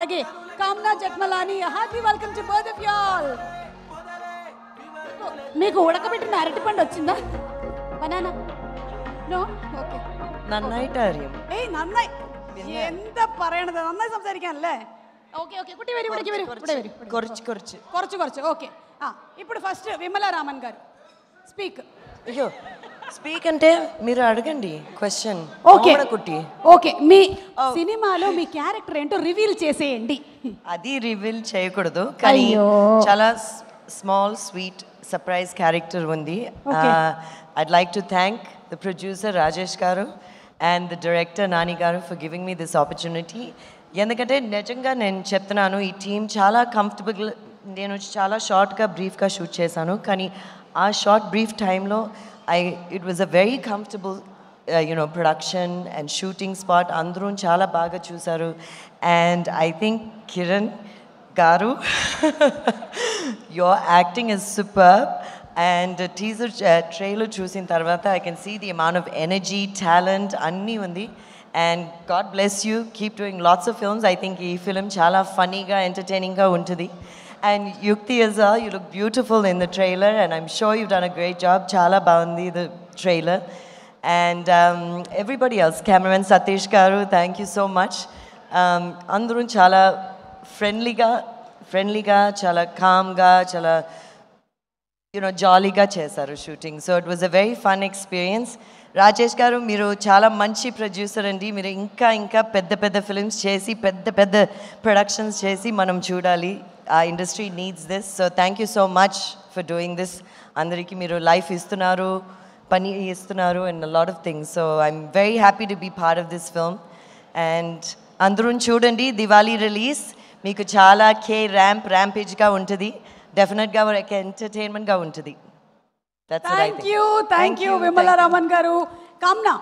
Okay, Kamna Jetmalani, a hearty welcome to both of y'all. మీకు ఉడకబెట్టిన అరటిపండు వచ్చిందా? బనానా? No? Okay. നന്നായിട്ടറിയും. ഏയ് നന്നായി. എന്താ പറയണത്? നന്നായി സംസാരിക്കാനല്ലേ? ഓക്കെ ഓക്കെ കുട്ടി വരി ഇവിടെ വരി ഇവിടെ വരി. കുറച്ച് ഓക്കെ. ఇప్పుడు ఫస్ట్ విమల రామన్ గారు స్పీక్. అయ్యో స్పీక్ అంటే మీరు అడగండి క్వశ్చన్. ఓకే కుట్టి. ఓకే మీ సినిమాలో మీ క్యారెక్టర్ ఏంటో రివీల్ చేసేయండి. అది రివీల్ చేయకూడదు కానీ చాలా స్మాల్ స్వీట్ సర్ప్రైజ్ క్యారెక్టర్ ఉంది. I'd like to thank the producer Rajesh garu and the director Nani garu for giving me this opportunity. ఎందుకంటే నిజంగా నేను చెప్తున్నాను ఈ టీం చాలా కంఫర్టబుల్. నేను చాలా షార్ట్గా బ్రీఫ్గా షూట్ చేశాను కానీ ఆ షార్ట్ బ్రీఫ్ టైంలో it was a very comfortable production and shooting spot. అందరూ చాలా బాగా చూశారు. And I think Kiran garu your acting is superb. And teaser trailer చూసిన తర్వాత I can see the amount of energy talent అన్నీ ఉంది. And God bless you. Keep doing lots of films. I think ee film chala funny ga entertaining ga untadi. And Yukti Azza, you look beautiful in the trailer and I'm sure you've done a great job. Chala baundi the trailer. And everybody else, cameraman Satish garu, thank you so much. Andru chala friendly ga chala calm ga chala jolly ga chesaru shooting. So it was a very fun experience. Rajesh గారు మీరు చాలా మంచి producer అండి. మీరు ఇంకా పెద్ద films చేసి పెద్ద ప్రొడక్షన్స్ చేసి మనం చూడాలి. ఆ industry needs this. So thank you so much for doing this. అందరికీ మీరు లైఫ్ ఇస్తున్నారు, పని ఇస్తున్నారు and lot of things. So I'm very happy to be part of this film. And అందరూ చూడండి. దివాళీ రిలీజ్ మీకు చాలా ర్యాంపేజ్గా ఉంటుంది. డెఫినెట్గా ఒక ఎంటర్టైన్మెంట్గా ఉంటుంది. Thank you, Vimala Raman garu. Kamna.